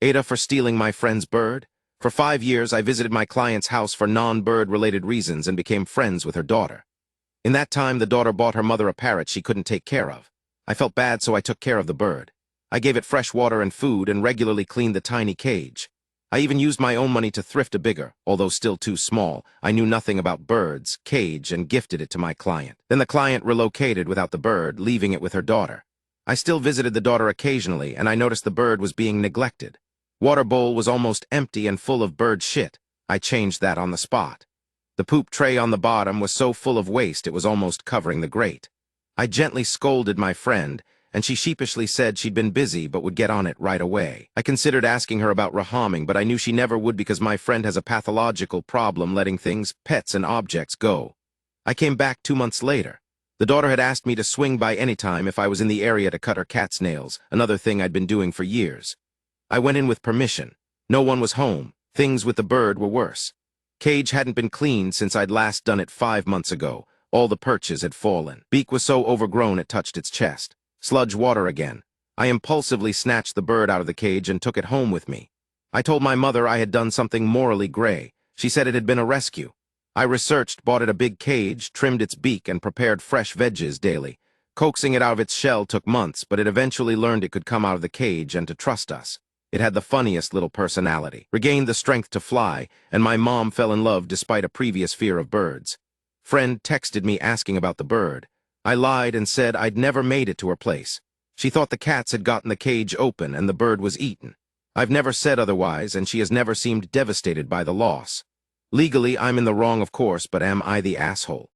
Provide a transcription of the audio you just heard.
AITA for stealing my friend's bird? For 5 years, I visited my client's house for non-bird-related reasons and became friends with her daughter. In that time, the daughter bought her mother a parrot she couldn't take care of. I felt bad, so I took care of the bird. I gave it fresh water and food and regularly cleaned the tiny cage. I even used my own money to thrift a bigger, although still too small. I knew nothing about birds, cage, and gifted it to my client. Then the client relocated without the bird, leaving it with her daughter. I still visited the daughter occasionally, and I noticed the bird was being neglected. Water bowl was almost empty and full of bird shit. I changed that on the spot. The poop tray on the bottom was so full of waste it was almost covering the grate. I gently scolded my friend, and she sheepishly said she'd been busy but would get on it right away. I considered asking her about reharming, but I knew she never would because my friend has a pathological problem letting things, pets, and objects go. I came back 2 months later. The daughter had asked me to swing by any time if I was in the area to cut her cat's nails, another thing I'd been doing for years. I went in with permission. No one was home. Things with the bird were worse. Cage hadn't been cleaned since I'd last done it 5 months ago. All the perches had fallen. Beak was so overgrown it touched its chest. Sludge water again. I impulsively snatched the bird out of the cage and took it home with me. I told my mother I had done something morally gray. She said it had been a rescue. I researched, bought it a big cage, trimmed its beak, and prepared fresh veggies daily. Coaxing it out of its shell took months, but it eventually learned it could come out of the cage and to trust us. It had the funniest little personality, regained the strength to fly, and my mom fell in love despite a previous fear of birds. Friend texted me asking about the bird. I lied and said I'd never made it to her place. She thought the cats had gotten the cage open and the bird was eaten. I've never said otherwise, and she has never seemed devastated by the loss. Legally, I'm in the wrong, of course, but am I the asshole?